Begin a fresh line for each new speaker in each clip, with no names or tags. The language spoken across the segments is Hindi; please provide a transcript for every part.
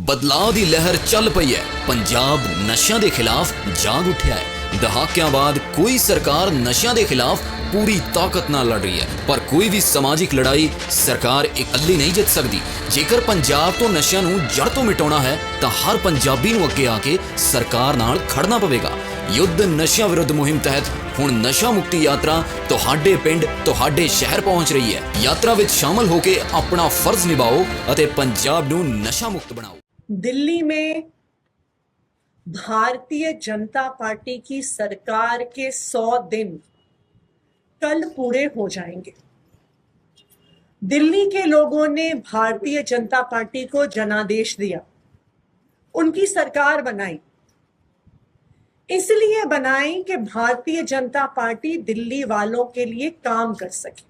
ਬਦਲਾਅ ਦੀ ਲਹਿਰ ਚੱਲ ਪਈ ਹੈ। ਪੰਜਾਬ ਨਸ਼ਿਆਂ ਦੇ ਖਿਲਾਫ ਜਾਗ ਉੱਠਿਆ ਹੈ। ਦਹਾਕਿਆਂ ਬਾਅਦ ਕੋਈ ਸਰਕਾਰ ਨਸ਼ਿਆਂ ਦੇ ਖਿਲਾਫ ਪੂਰੀ ਤਾਕਤ ਨਾਲ ਲੜ ਰਹੀ ਹੈ, ਪਰ ਕੋਈ ਵੀ ਸਮਾਜਿਕ ਲੜਾਈ ਸਰਕਾਰ ਇਕੱਲੀ ਨਹੀਂ ਜਿੱਤ ਸਕਦੀ। ਜੇਕਰ ਪੰਜਾਬ ਤੋਂ ਨਸ਼ਿਆਂ ਨੂੰ ਜੜ ਤੋਂ ਮਿਟਾਉਣਾ ਹੈ ਤਾਂ ਹਰ ਪੰਜਾਬੀ ਨੂੰ ਅੱਗੇ ਆ ਕੇ ਸਰਕਾਰ ਨਾਲ ਖੜਨਾ ਪਵੇਗਾ। ਯੁੱਧ ਨਸ਼ਿਆਂ ਵਿਰੁੱਧ ਮੁਹਿੰਮ ਤਹਿਤ ਹੁਣ ਨਸ਼ਾ ਮੁਕਤੀ ਯਾਤਰਾ ਤੁਹਾਡੇ ਪਿੰਡ ਤੁਹਾਡੇ ਸ਼ਹਿਰ ਪਹੁੰਚ ਰਹੀ ਹੈ। ਯਾਤਰਾ ਵਿੱਚ ਸ਼ਾਮਲ ਹੋ ਕੇ ਆਪਣਾ ਫਰਜ਼ ਨਿਭਾਓ ਅਤੇ ਪੰਜਾਬ ਨੂੰ नशा मुक्त बनाओ।
दिल्ली में भारतीय जनता पार्टी की सरकार के 100 दिन कल पूरे हो जाएंगे। दिल्ली के लोगों ने भारतीय जनता पार्टी को जनादेश दिया, उनकी सरकार बनाई। इसलिए बनाई कि भारतीय जनता पार्टी दिल्ली वालों के लिए काम कर सके।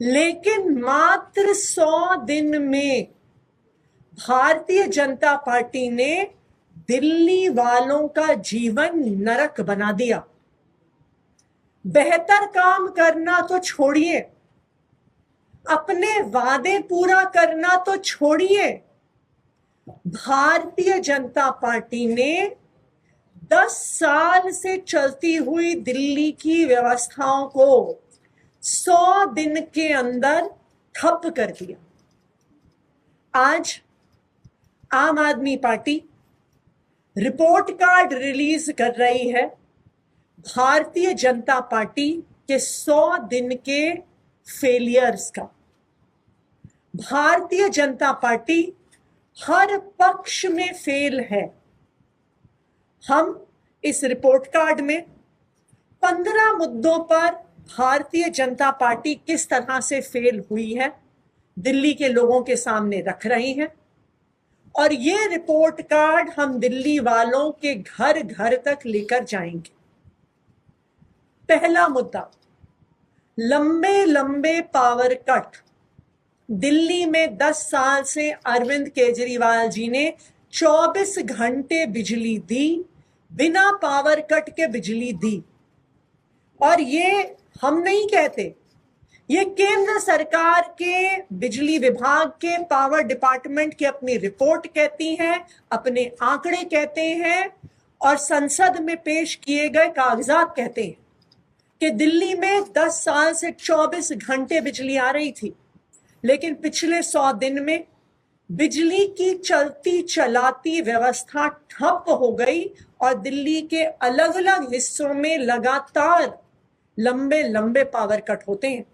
लेकिन मात्र 100 दिन में भारतीय जनता पार्टी ने दिल्ली वालों का जीवन नरक बना दिया। बेहतर काम करना तो छोड़िए, अपने वादे पूरा करना तो छोड़िए, भारतीय जनता पार्टी ने 10 साल से चलती हुई दिल्ली की व्यवस्थाओं को 100 दिन के अंदर ठप कर दिया। आज आम आदमी पार्टी रिपोर्ट कार्ड रिलीज कर रही है भारतीय जनता पार्टी के 100 दिन के फेलियर्स का। भारतीय जनता पार्टी हर पक्ष में फेल है। हम इस रिपोर्ट कार्ड में 15 मुद्दों पर भारतीय जनता पार्टी किस तरह से फेल हुई है दिल्ली के लोगों के सामने रख रहे हैं, और ये रिपोर्ट कार्ड हम दिल्ली वालों के घर घर तक लेकर जाएंगे। पहला मुद्दा, लंबे लंबे पावर कट। दिल्ली में 10 साल से अरविंद केजरीवाल जी ने 24 घंटे बिजली दी, बिना पावर कट के बिजली दी। और ये हम नहीं कहते, ये केंद्र सरकार के बिजली विभाग के पावर डिपार्टमेंट की अपनी रिपोर्ट कहती है, अपने आंकड़े कहते हैं, और संसद में पेश किए गए कागजात कहते हैं कि दिल्ली में 10 साल से 24 घंटे बिजली आ रही थी, लेकिन पिछले 100 दिन में बिजली की चलती चलाती व्यवस्था ठप हो गई और दिल्ली के अलग अलग हिस्सों में लगातार लंबे लंबे पावर कट होते हैं।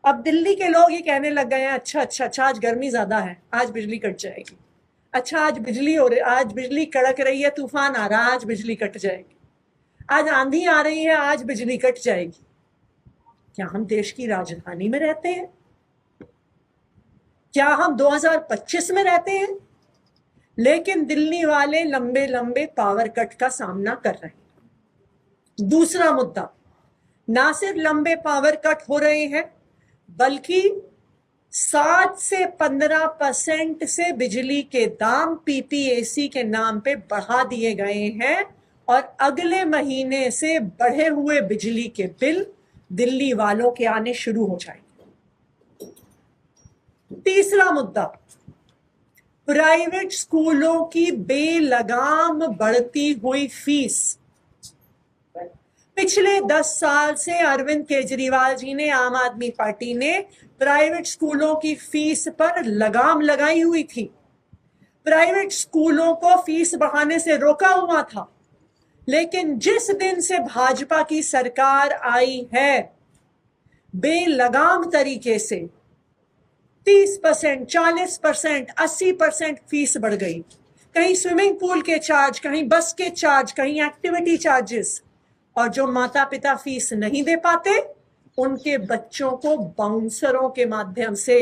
अब दिल्ली के लोग ये कहने लग गए हैं, अच्छा आज गर्मी ज्यादा है, आज बिजली कट जाएगी। अच्छा आज बिजली कड़क रही है, तूफान आ रहा है, आज बिजली कट जाएगी। आज आंधी आ रही है, आज बिजली कट जाएगी। क्या हम देश की राजधानी में रहते हैं? क्या हम 2025 में रहते हैं? लेकिन दिल्ली वाले लंबे लंबे पावर कट का सामना कर रहे हैं। दूसरा मुद्दा, ना सिर्फ लंबे पावर कट हो रहे हैं, बल्कि 7 से 15% से बिजली के दाम पीपीएसी के नाम पे बढ़ा दिए गए हैं, और अगले महीने से बढ़े हुए बिजली के बिल दिल्ली वालों के आने शुरू हो जाएंगे। तीसरा मुद्दा, प्राइवेट स्कूलों की बेलगाम बढ़ती हुई फीस। पिछले 10 साल से अरविंद केजरीवाल जी ने, आम आदमी पार्टी ने प्राइवेट स्कूलों की फीस पर लगाम लगाई हुई थी। प्राइवेट स्कूलों को फीस बढ़ाने से रोका हुआ था, लेकिन जिस दिन से भाजपा की सरकार आई है, बेलगाम तरीके से 30%, 40%, 80% फीस बढ़ गई। कहीं स्विमिंग पूल के चार्ज, कहीं बस के चार्ज, कहीं एक्टिविटी चार्जेस, और जो माता पिता फीस नहीं दे पाते उनके बच्चों को बाउंसरों के माध्यम से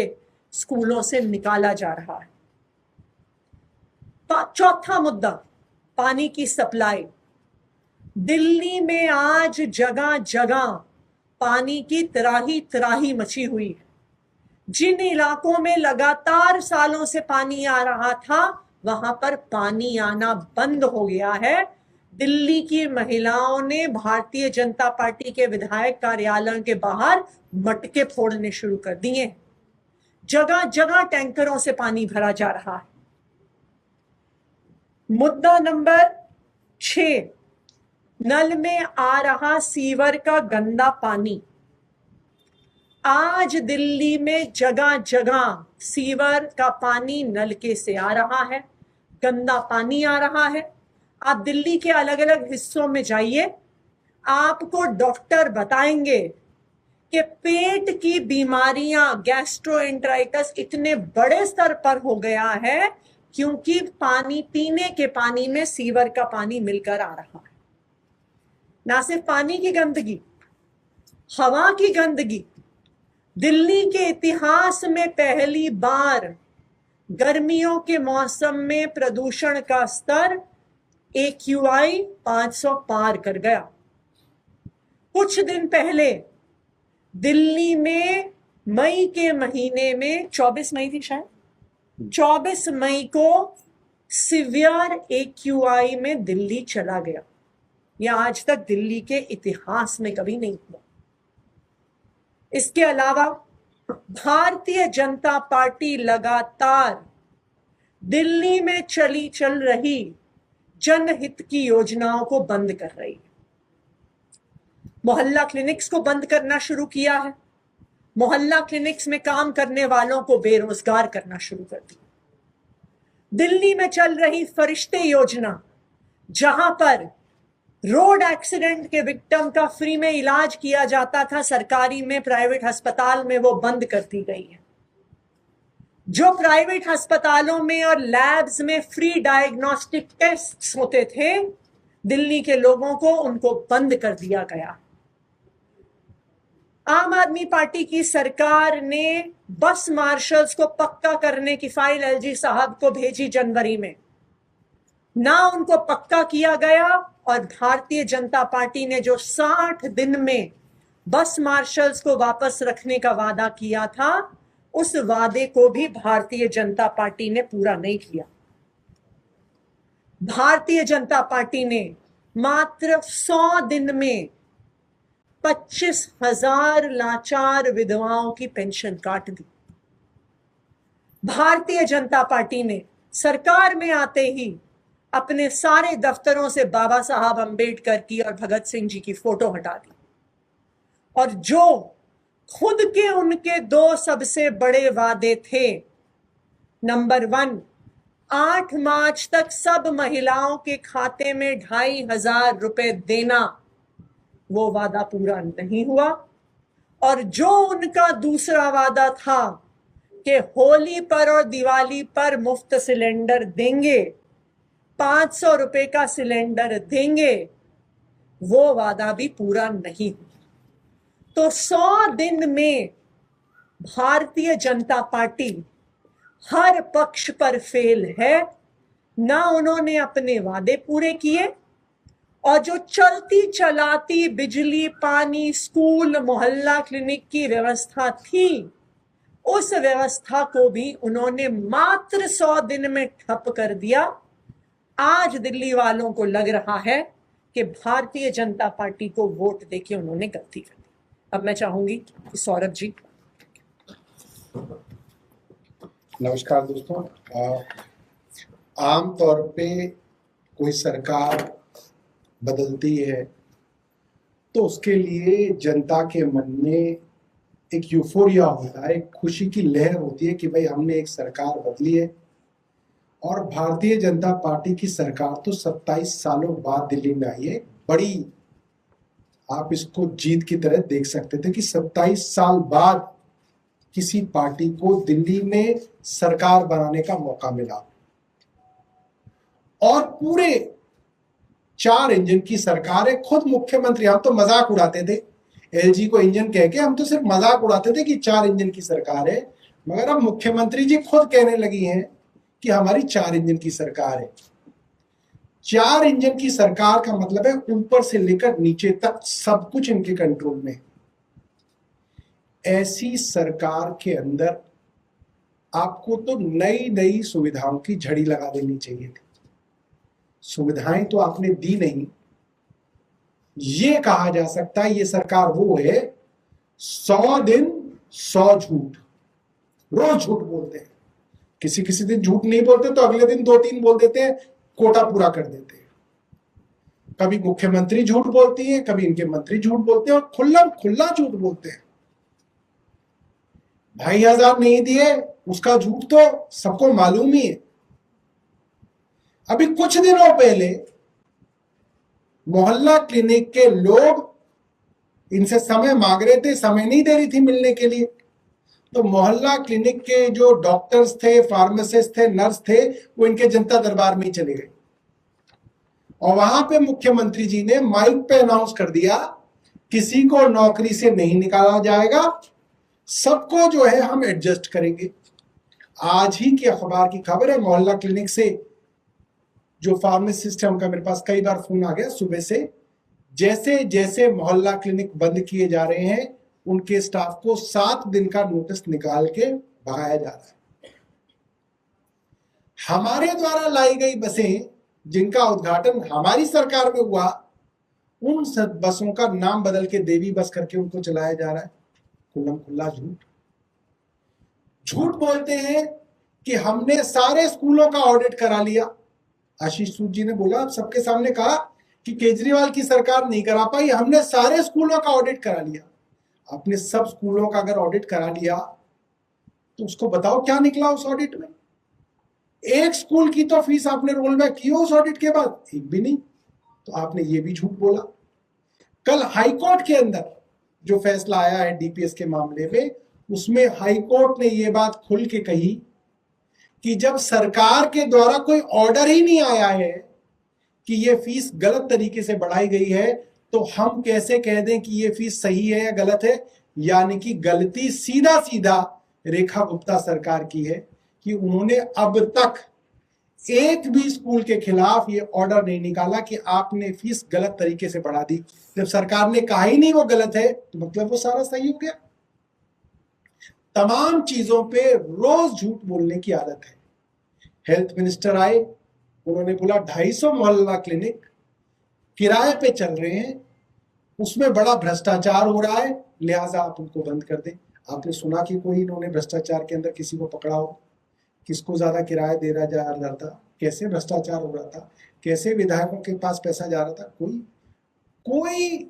स्कूलों से निकाला जा रहा है। चौथा मुद्दा, पानी की सप्लाई। दिल्ली में आज जगह जगह पानी की त्राही मची हुई है। जिन इलाकों में लगातार सालों से पानी आ रहा था, वहां पर पानी आना बंद हो गया है। दिल्ली की महिलाओं ने भारतीय जनता पार्टी के विधायक कार्यालयों के बाहर मटके फोड़ने शुरू कर दिए। जगह जगह टैंकरों से पानी भरा जा रहा है। मुद्दा नंबर 6, नल में आ रहा सीवर का गंदा पानी। आज दिल्ली में जगह जगह सीवर का पानी नलके से आ रहा है, गंदा पानी आ रहा है। आप दिल्ली के अलग अलग हिस्सों में जाइए, आपको डॉक्टर बताएंगे कि पेट की बीमारियां, गैस्ट्रोएंटेराइटिस इतने बड़े स्तर पर हो गया है क्योंकि पानी, पीने के पानी में सीवर का पानी मिलकर आ रहा है। ना सिर्फ पानी की गंदगी, हवा की गंदगी। दिल्ली के इतिहास में पहली बार गर्मियों के मौसम में प्रदूषण का स्तर AQI 500 पार कर गया। कुछ दिन पहले दिल्ली में मई के महीने में 24 मई थी शायद, 24 मई को सिवियर AQI में दिल्ली चला गया। यह आज तक दिल्ली के इतिहास में कभी नहीं हुआ। इसके अलावा भारतीय जनता पार्टी लगातार दिल्ली में चल रही जनहित की योजनाओं को बंद कर रही है। मोहल्ला क्लिनिक्स को बंद करना शुरू किया है, मोहल्ला क्लिनिक्स में काम करने वालों को बेरोजगार करना शुरू कर दिया। दिल्ली में चल रही फरिश्ते योजना, जहां पर रोड एक्सीडेंट के विक्टिम का फ्री में इलाज किया जाता था सरकारी में, प्राइवेट अस्पताल में, वो बंद कर दी गई है। जो प्राइवेट अस्पतालों में और लैब्स में फ्री डायग्नोस्टिक टेस्ट्स होते थे दिल्ली के लोगों को, उनको बंद कर दिया गया। आम आदमी पार्टी की सरकार ने बस मार्शल्स को पक्का करने की फाइल LG साहब को भेजी जनवरी में, ना उनको पक्का किया गया। और भारतीय जनता पार्टी ने जो 60 दिन में बस मार्शल्स को वापस रखने का वादा किया था, उस वादे को भी भारतीय जनता पार्टी ने पूरा नहीं किया। भारतीय जनता पार्टी ने मात्र 100 दिन में 25,000 लाचार विधवाओं की पेंशन काट दी। भारतीय जनता पार्टी ने सरकार में आते ही अपने सारे दफ्तरों से बाबा साहब अंबेडकर की और भगत सिंह जी की फोटो हटा दी। और जो खुद के उनके 2 सबसे बड़े वादे थे, नंबर 1, 8 मार्च तक सब महिलाओं के खाते में 2,500 रुपए देना, वो वादा पूरा नहीं हुआ। और जो उनका दूसरा वादा था कि होली पर और दिवाली पर मुफ्त सिलेंडर देंगे, 500 रुपए का सिलेंडर देंगे, वो वादा भी पूरा नहीं हुआ। तो 100 दिन में भारतीय जनता पार्टी हर पक्ष पर फेल है। ना उन्होंने अपने वादे पूरे किए, और जो चलती चलाती बिजली, पानी, स्कूल, मोहल्ला क्लिनिक की व्यवस्था थी, उस व्यवस्था को भी उन्होंने मात्र 100 दिन में ठप कर दिया। आज दिल्ली वालों को लग रहा है कि भारतीय जनता पार्टी को वोट देके उन्होंने गलती कर दी। अब मैं चाहूंगी कि सौरभ जी।
नमस्कार दोस्तों। आम तौर पे कोई सरकार बदलती है तो उसके लिए जनता के मन में एक यूफोरिया होता है, एक खुशी की लहर होती है कि भाई हमने एक सरकार बदली है। और भारतीय जनता पार्टी की सरकार तो 27 सालों बाद दिल्ली में आई है। बड़ी, आप इसको जीत की तरह देख सकते थे कि 27 साल बाद किसी पार्टी को दिल्ली में सरकार बनाने का मौका मिला। और पूरे 4 इंजन की सरकार है। खुद मुख्यमंत्री, हम तो मजाक उड़ाते थे, LG को इंजन कह के हम तो सिर्फ मजाक उड़ाते थे कि 4 इंजन की सरकार है, मगर अब मुख्यमंत्री जी खुद कहने लगी हैं कि हमारी 4 इंजन की सरकार है। 4 इंजन की सरकार का मतलब है ऊपर से लेकर नीचे तक सब कुछ इनके कंट्रोल में। ऐसी सरकार के अंदर आपको तो नई नई सुविधाओं की झड़ी लगा देनी चाहिए थी। सुविधाएं तो आपने दी नहीं। ये कहा जा सकता है ये सरकार वो है 100 दिन 100 झूठ, रोज झूठ बोलते हैं। किसी किसी दिन झूठ नहीं बोलते तो अगले दिन 2-3 बोल देते हैं, कोटा पूरा कर देते हैं। कभी मुख्यमंत्री झूठ बोलती है, कभी इनके मंत्री झूठ बोलते हैं और खुल्ला झूठ बोलते हैं। 2,500 नहीं दिए उसका झूठ तो सबको मालूम ही है। अभी कुछ दिनों पहले मोहल्ला क्लिनिक के लोग इनसे समय मांग रहे थे, समय नहीं दे रही थी मिलने के लिए। तो मोहल्ला क्लिनिक के जो डॉक्टर्स थे, फार्मासिस्ट थे, नर्स थे, वो इनके जनता दरबार में ही चले गए और वहां पे मुख्यमंत्री जी ने माइक पे अनाउंस कर दिया, किसी को नौकरी से नहीं निकाला जाएगा, सबको जो है हम एडजस्ट करेंगे। आज ही की अखबार की खबर है, मोहल्ला क्लिनिक से जो फार्मासिस्ट है उनका मेरे पास कई बार फोन आ गया सुबह से। जैसे जैसे मोहल्ला क्लिनिक बंद किए जा रहे हैं, उनके स्टाफ को 7 दिन का नोटिस निकाल के भगाया जा रहा है। हमारे द्वारा लाई गई बसें जिनका उद्घाटन हमारी सरकार में हुआ, उन सब बसों का नाम बदल के देवी बस करके उनको चलाया जा रहा है। खुल्ला झूठ बोलते हैं कि हमने सारे स्कूलों का ऑडिट करा लिया। आशीष सूद जी ने बोला, सबके सामने कहा कि केजरीवाल की सरकार नहीं करा पाई, हमने सारे स्कूलों का ऑडिट करा लिया। आपने सब स्कूलों का अगर ऑडिट करा लिया तो उसको बताओ क्या निकला उस ऑडिट में। एक स्कूल की तो फीस आपने रोल बैक की हो उस ऑडिट के बाद, एक भी नहीं। तो आपने ये भी झूठ बोला। कल हाईकोर्ट के अंदर जो फैसला आया है डीपीएस के मामले में, उसमें हाईकोर्ट ने ये बात खुल के कही कि जब सरकार के द्वारा कोई ऑर्डर ही नहीं आया है कि ये फीस गलत तरीके से बढ़ाई गई है, तो हम कैसे कह दें कि ये फीस सही है या गलत है। यानी कि गलती सीधा सीधा रेखा गुप्ता सरकार की है कि उन्होंने अब तक एक भी स्कूल के खिलाफ ये ऑर्डर नहीं निकाला कि आपने फीस गलत तरीके से बढ़ा दी। जब सरकार ने कहा ही नहीं वो गलत है, तो मतलब वो सारा सही हो गया। तमाम चीजों पे रोज झूठ बोलने की आदत है। हेल्थ मिनिस्टर आए, उन्होंने बोला 250 मोहल्ला क्लिनिक किराए पे चल रहे हैं, उसमें बड़ा भ्रष्टाचार हो रहा है, लिहाजा आप उनको बंद कर दें। आपने सुना कि कोई इन्होंने भ्रष्टाचार के अंदर किसी को पकड़ा हो? किसको ज्यादा किराया दे रहा जा रहा था, कैसे भ्रष्टाचार हो रहा था, कैसे विधायकों के पास पैसा जा रहा था, कोई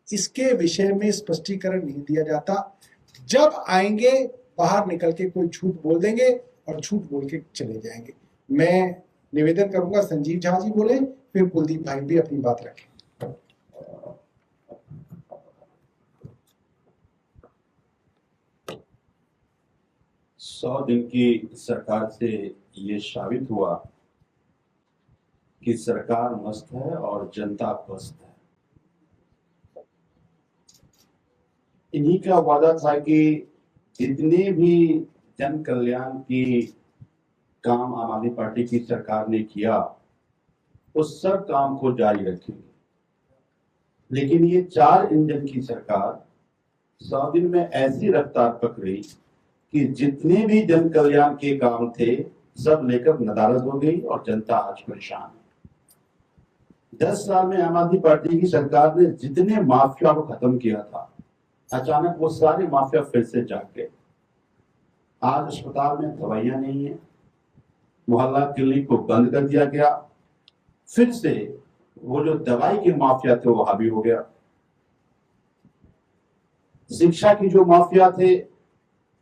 इसके विषय में स्पष्टीकरण नहीं दिया जाता। जब आएंगे बाहर निकल के कोई झूठ बोल देंगे और झूठ बोल के चले जाएंगे। मैं निवेदन करूंगा संजीव झा जी बोले, फिर कुलदीप भाई भी अपनी बात रखें।
100 दिन की सरकार से ये साबित हुआ कि सरकार मस्त है और जनता पस्त है। इन्हीं का वादा था कि जितने भी जन कल्याण की काम आम आदमी पार्टी की सरकार ने किया, उस सब काम को जारी रखेंगे। लेकिन ये 4 इंजन की सरकार 100 दिन में ऐसी रफ्तार पकड़ी कि जितने भी जन कल्याण के काम थे सब लेकर नदारद हो गई और जनता आज परेशान है। 10 साल में आम आदमी पार्टी की सरकार ने जितने माफिया को खत्म किया था, अचानक वो सारे माफिया फिर से जाग गए। आज अस्पताल में दवाइयां नहीं है, मोहल्ला क्लिनिक को बंद कर दिया गया, फिर से वो जो दवाई के माफिया थे वो हावी हो गया। शिक्षा की जो माफिया थे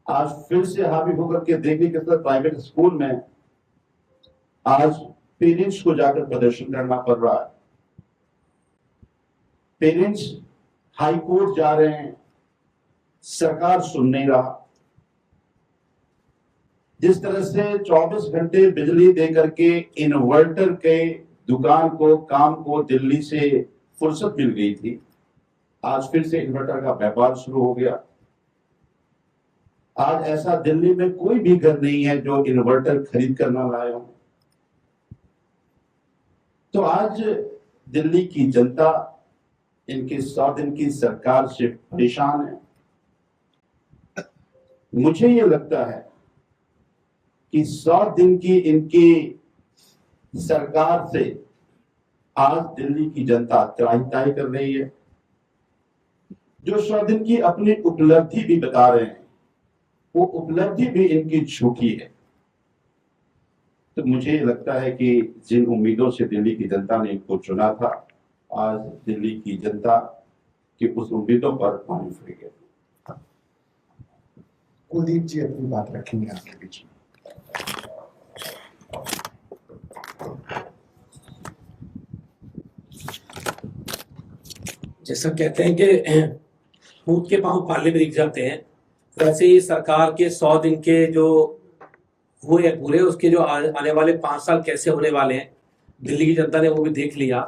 आज फिर से हावी होकर के देखने के साथ प्राइवेट स्कूल में आज पेरेंट्स को जाकर प्रदर्शन करना पड़ रहा है। पेरेंट्स हाई कोर्ट जा रहे हैं, सरकार सुन नहीं रहा। जिस तरह से 24 घंटे बिजली देकर के इन्वर्टर के दुकान को काम को दिल्ली से फुर्सत मिल गई थी, आज फिर से इन्वर्टर का व्यापार शुरू हो गया। आज ऐसा दिल्ली में कोई भी घर नहीं है जो इन्वर्टर खरीद कर ना लाए हो। तो आज दिल्ली की जनता इनकी 100 दिन की सरकार से परेशान है। मुझे ये लगता है कि 100 दिन की इनकी सरकार से आज दिल्ली की जनता त्राही कर रही है। जो 100 दिन की अपनी उपलब्धि भी बता रहे हैं, वो उपलब्धि भी इनकी झूठी है। तो मुझे लगता है कि जिन उम्मीदों से दिल्ली की जनता ने इनको चुना था, आज दिल्ली की जनता की उस उम्मीदों पर पानी फिर गया।
कुलदीप जी अपनी बात रखेंगे आपके बीच में।
जैसा कहते हैं कि ऊँट के पांव पाले में दिख जाते हैं, वैसे ही सरकार के 100 दिन के जो हुए पूरे, उसके जो आने वाले 5 साल कैसे होने वाले हैं, दिल्ली की जनता ने वो भी देख लिया।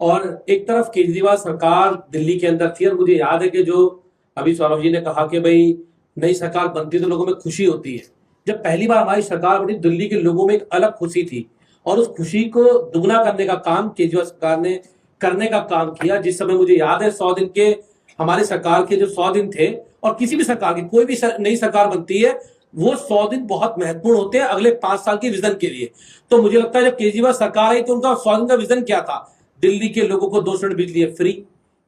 और एक तरफ केजरीवाल सरकार दिल्ली के अंदर थी, और मुझे याद है कि जो अभी सौरभ जी ने कहा कि भाई नई सरकार बनती तो लोगों में खुशी होती है। जब पहली बार हमारी सरकार बनी, दिल्ली के लोगों में एक अलग खुशी थी, और उस खुशी को दुगना करने का काम केजरीवाल सरकार ने करने का काम किया। जिस समय मुझे याद है 100 दिन के हमारी सरकार के जो 100 दिन थे, और किसी भी सरकार की कोई भी नई सरकार बनती है, वो 100 दिन बहुत महत्वपूर्ण होते हैं अगले 5 साल के विजन के लिए। तो मुझे लगता है जब केजरीवाल सरकार आई तो उनका 100 दिन का विजन क्या था? दिल्ली के लोगों को 2 यूनिट बिजली फ्री,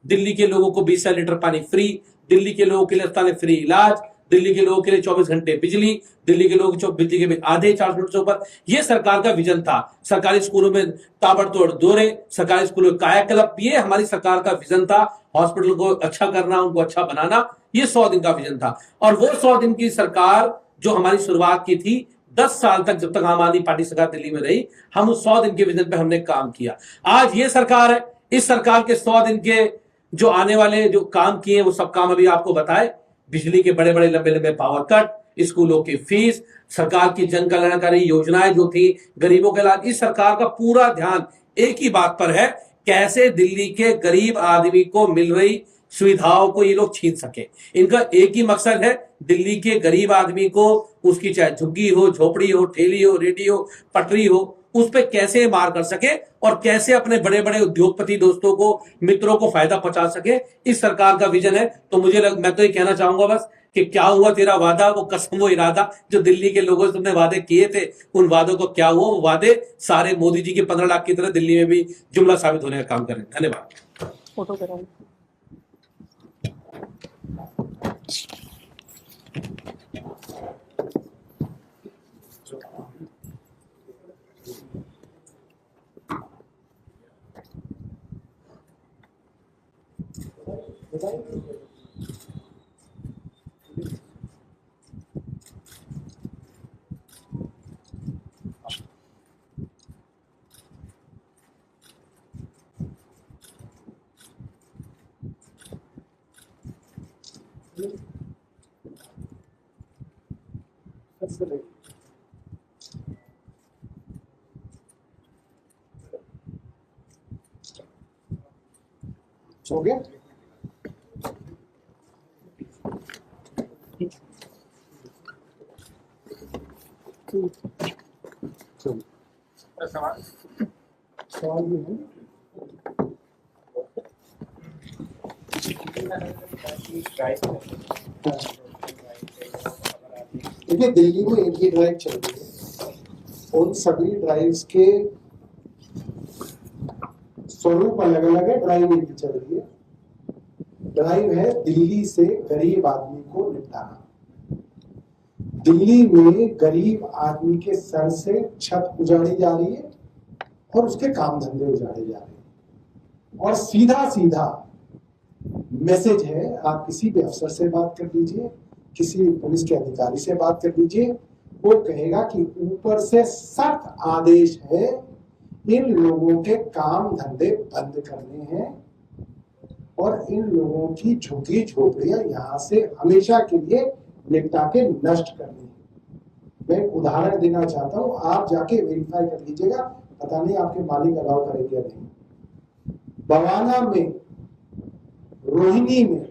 दिल्ली के लोगों को 20 लीटर पानी फ्री, दिल्ली के लोगों के लिए अस्पताल में फ्री इलाज, दिल्ली के लोगों के लिए 24 घंटे बिजली, दिल्ली के लोगों को बिजली के बिल आधे 400 यूनिट से ऊपर। ये सरकार का विजन था। सरकारी स्कूलों में ताबड़तोड़ दौरे, सरकारी स्कूलों में कायाकल्प, ये हमारी सरकार का विजन था। हॉस्पिटल को अच्छा करना, उनको अच्छा बनाना, ये 100 दिन का विजन था। और वो 100 दिन की सरकार जो हमारी शुरुआत की थी, 10 साल तक जब तक आम आदमी पार्टी सरकार दिल्ली में रही, हम उस 100 दिन के विजन पे हमने काम किया। आज ये सरकार है, इस सरकार के 100 दिन के जो आने वाले जो काम किए वो सब काम अभी आपको बताए। बिजली के बड़े बड़े लंबे लंबे पावर कट, स्कूलों की फीस, सरकार की जन कल्याणकारी योजनाएं जो थी, गरीबों के इलाज, इस सरकार का पूरा ध्यान एक ही बात पर है, कैसे दिल्ली के गरीब आदमी को मिल रही सुविधाओं को ये लोग छीन सके। इनका एक ही मकसद है, दिल्ली के गरीब आदमी को, उसकी चाहे झुग्गी हो, झोपड़ी हो, ठेली हो, रेडी हो, पटरी हो, उस पे कैसे मार कर सके और कैसे अपने बड़े बड़े उद्योगपति दोस्तों को, मित्रों को फायदा पहुंचा सके। इस सरकार का विजन है। तो मैं तो ये कहना चाहूंगा बस कि क्या हुआ तेरा वादा, वो कसम वो इरादा, जो दिल्ली के लोगों से तुमने वादे किए थे, उन वादों को क्या हुआ? वो वादे सारे मोदी जी के 15 लाख की तरह दिल्ली में भी जुमला साबित होने का काम करें। धन्यवाद।
फोटो कराऊं।
हो गया? सवाल भी है। देखिए, दिल्ली में एक ही ड्राइव चल रही है। उन सभी ड्राइव्स के स्वरूप अलग अलग है, ड्राइव एक ही चल रही है। ड्राइव है दिल्ली से गरीब आदमी को निपटाना। दिल्ली में गरीब आदमी के सर से छत उजाड़ी जा रही है और उसके काम धंधे उजाड़े जा रहे हैं। और सीधा सीधा मैसेज है, आप किसी भी अफसर से बात कर लीजिए, किसी पुलिस के अधिकारी से बात कर लीजिए, वो कहेगा कि ऊपर से सख्त आदेश है, इन लोगों के काम धंधे बंद करने हैं और इन लोगों की झुग्गी झोपड़ियां यहाँ से हमेशा के लिए निपटा के नष्ट करनी है। मैं उदाहरण देना चाहता हूँ, आप जाके वेरीफाई कर लीजिएगा, पता नहीं आपके मालिक अलाउ करेंगे या नहीं। बवाना में, रोहिणी में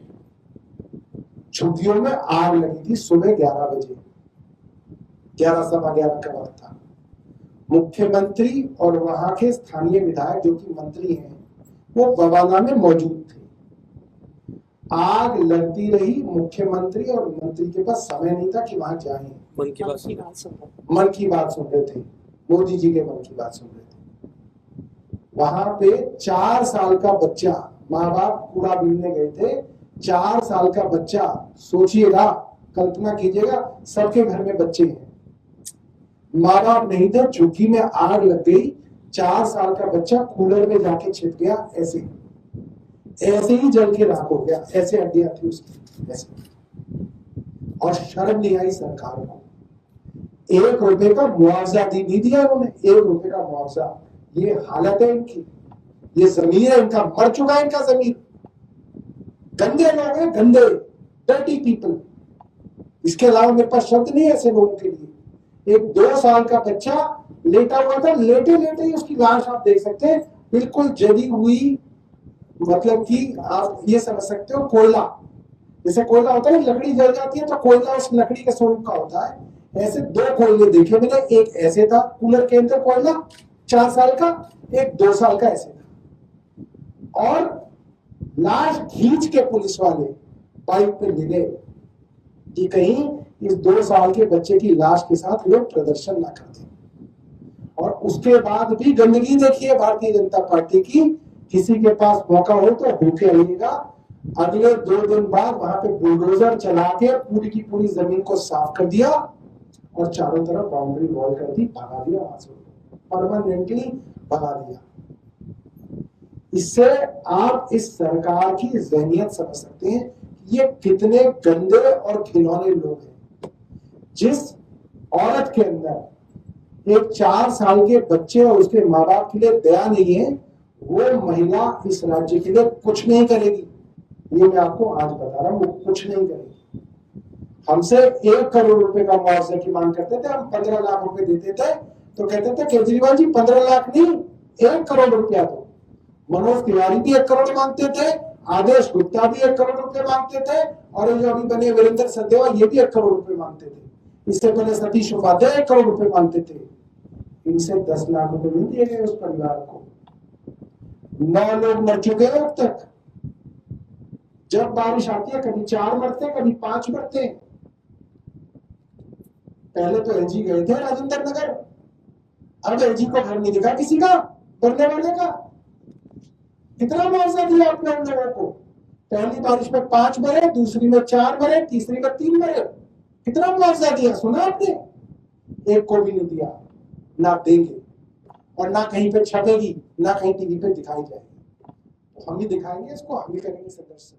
झुग्गियों में आग लगी थी सुबह 11 बजे, 11:15 का वक्त था। मुख्यमंत्री और वहां के स्थानीय विधायक जो कि मंत्री हैं, वो बवाना में मौजूद थे। आग लगती रही, मुख्यमंत्री और मंत्री के पास समय नहीं था कि वहां जाएं। मन की बात सुन रहे थे, मोदी जी के मन की बात सुन रहे थे। वहां पे 4 साल का बच्चा, माँ बाप कूड़ा बीनने गए थे, 4 साल का बच्चा, सोचिएगा, कल्पना कीजिएगा, सबके घर में बच्चे हैं। माँ बाप नहीं थे, झुग्गी में आग लग गई, 4 साल का बच्चा कूलर में जाके छिप गया, ऐसे ही जल के राख हो गया, ऐसे हड्डियां थी उसकी ऐसे। और शर्म नहीं आई सरकार को, 1 रुपए का मुआवजा नहीं दिया उन्होंने, 1 रुपए का मुआवजा। ये हालत है इनकी, ये जमीर है इनका, मर चुका है इनका जमीर। गंदे लोग हैं, गंदे, डर्टी पीपल। इसके अलावा मेरे पास शब्द नहीं है ऐसे लोगों के लिए। एक 2 साल का बच्चा लेटा हुआ था, लेटे लेटे ही उसकी लाश आप देख सकते हैं, बिल्कुल जली हुई, मतलब कि आप ये समझ सकते हो कोयला, जैसे कोयला होता है, लकड़ी जल जाती है तो कोयला उस लकड़ी के स्वरूप का होता है। ऐसे 2 कोयले देखे मैंने, एक ऐसे था कूलर के अंदर कोयला 4 साल का, एक 2 साल का ऐसे था। और लाश खींच के पुलिस वाले बाइक पे ले गए कि कहीं इस 2 साल के बच्चे की लाश के साथ लोग प्रदर्शन ना कर दें। और उसके बाद भी गंदगी देखिए भारतीय जनता पार्टी की, किसी के पास मौका हो तो होके आइएगा। अगले 2 दिन बाद वहां पे बुलडोजर चला के पूरी की पूरी जमीन को साफ कर दिया और चारों तरफ बाउंड्री वॉल कर दी, भगा दिया वहां से, परमानेंटली भगा दिया। इससे आप इस सरकार की जहनियत समझ सकते हैं, ये कितने गंदे और घिनौने लोग हैं। जिस औरत के अंदर एक 4 साल के बच्चे और उसके माँ बाप के लिए दया नहीं है, वो महिला इस राज्य के लिए कुछ नहीं करेगी। ये मैं आपको आज बता रहा हूं, वो कुछ नहीं करेगी। हमसे 1 करोड़ रुपए का मुआवजे की मांग करते थे, हम 15 लाख रुपए देते थे तो कहते थे केजरीवाल जी 15 लाख नहीं, 1 करोड़ रुपया दो। मनोज तिवारी भी 1 करोड़ मांगते थे, आदेश गुप्ता भी 1 करोड़ रुपए मांगते थे, और ये जो अभी बने वीरेंद्र सचदेवा ये भी 1 करोड़ रुपए मांगते थे। इससे पहले सतीश उपाध्याय 1 करोड़ रुपए मांगते थे। इनसे 10 लाख रुपए नहीं दिए गए उस परिवार को। 9 लोग मर चुके हैं अब तक। जब बारिश आती है कभी 4 मरते हैं, कभी 5 मरते हैं। पहले तो एलजी गए थे राजेंद्र नगर, अब एलजी को घर नहीं दिखा किसी का मरने वाले का। कितना मुआवजा दिया आपने उन लोगों को? पहली बारिश में 5 मरे, दूसरी में 4 मरे, तीसरी में 3 मरे। कितना मुआवजा दिया सुना आपने? 1 को भी नहीं दिया, ना देंगे, और ना कहीं पे छपेगी, ना कहीं टीवी पे दिखाई जाएगी। हम ही दिखाएंगे इसको, हम ही करेंगे संघर्ष।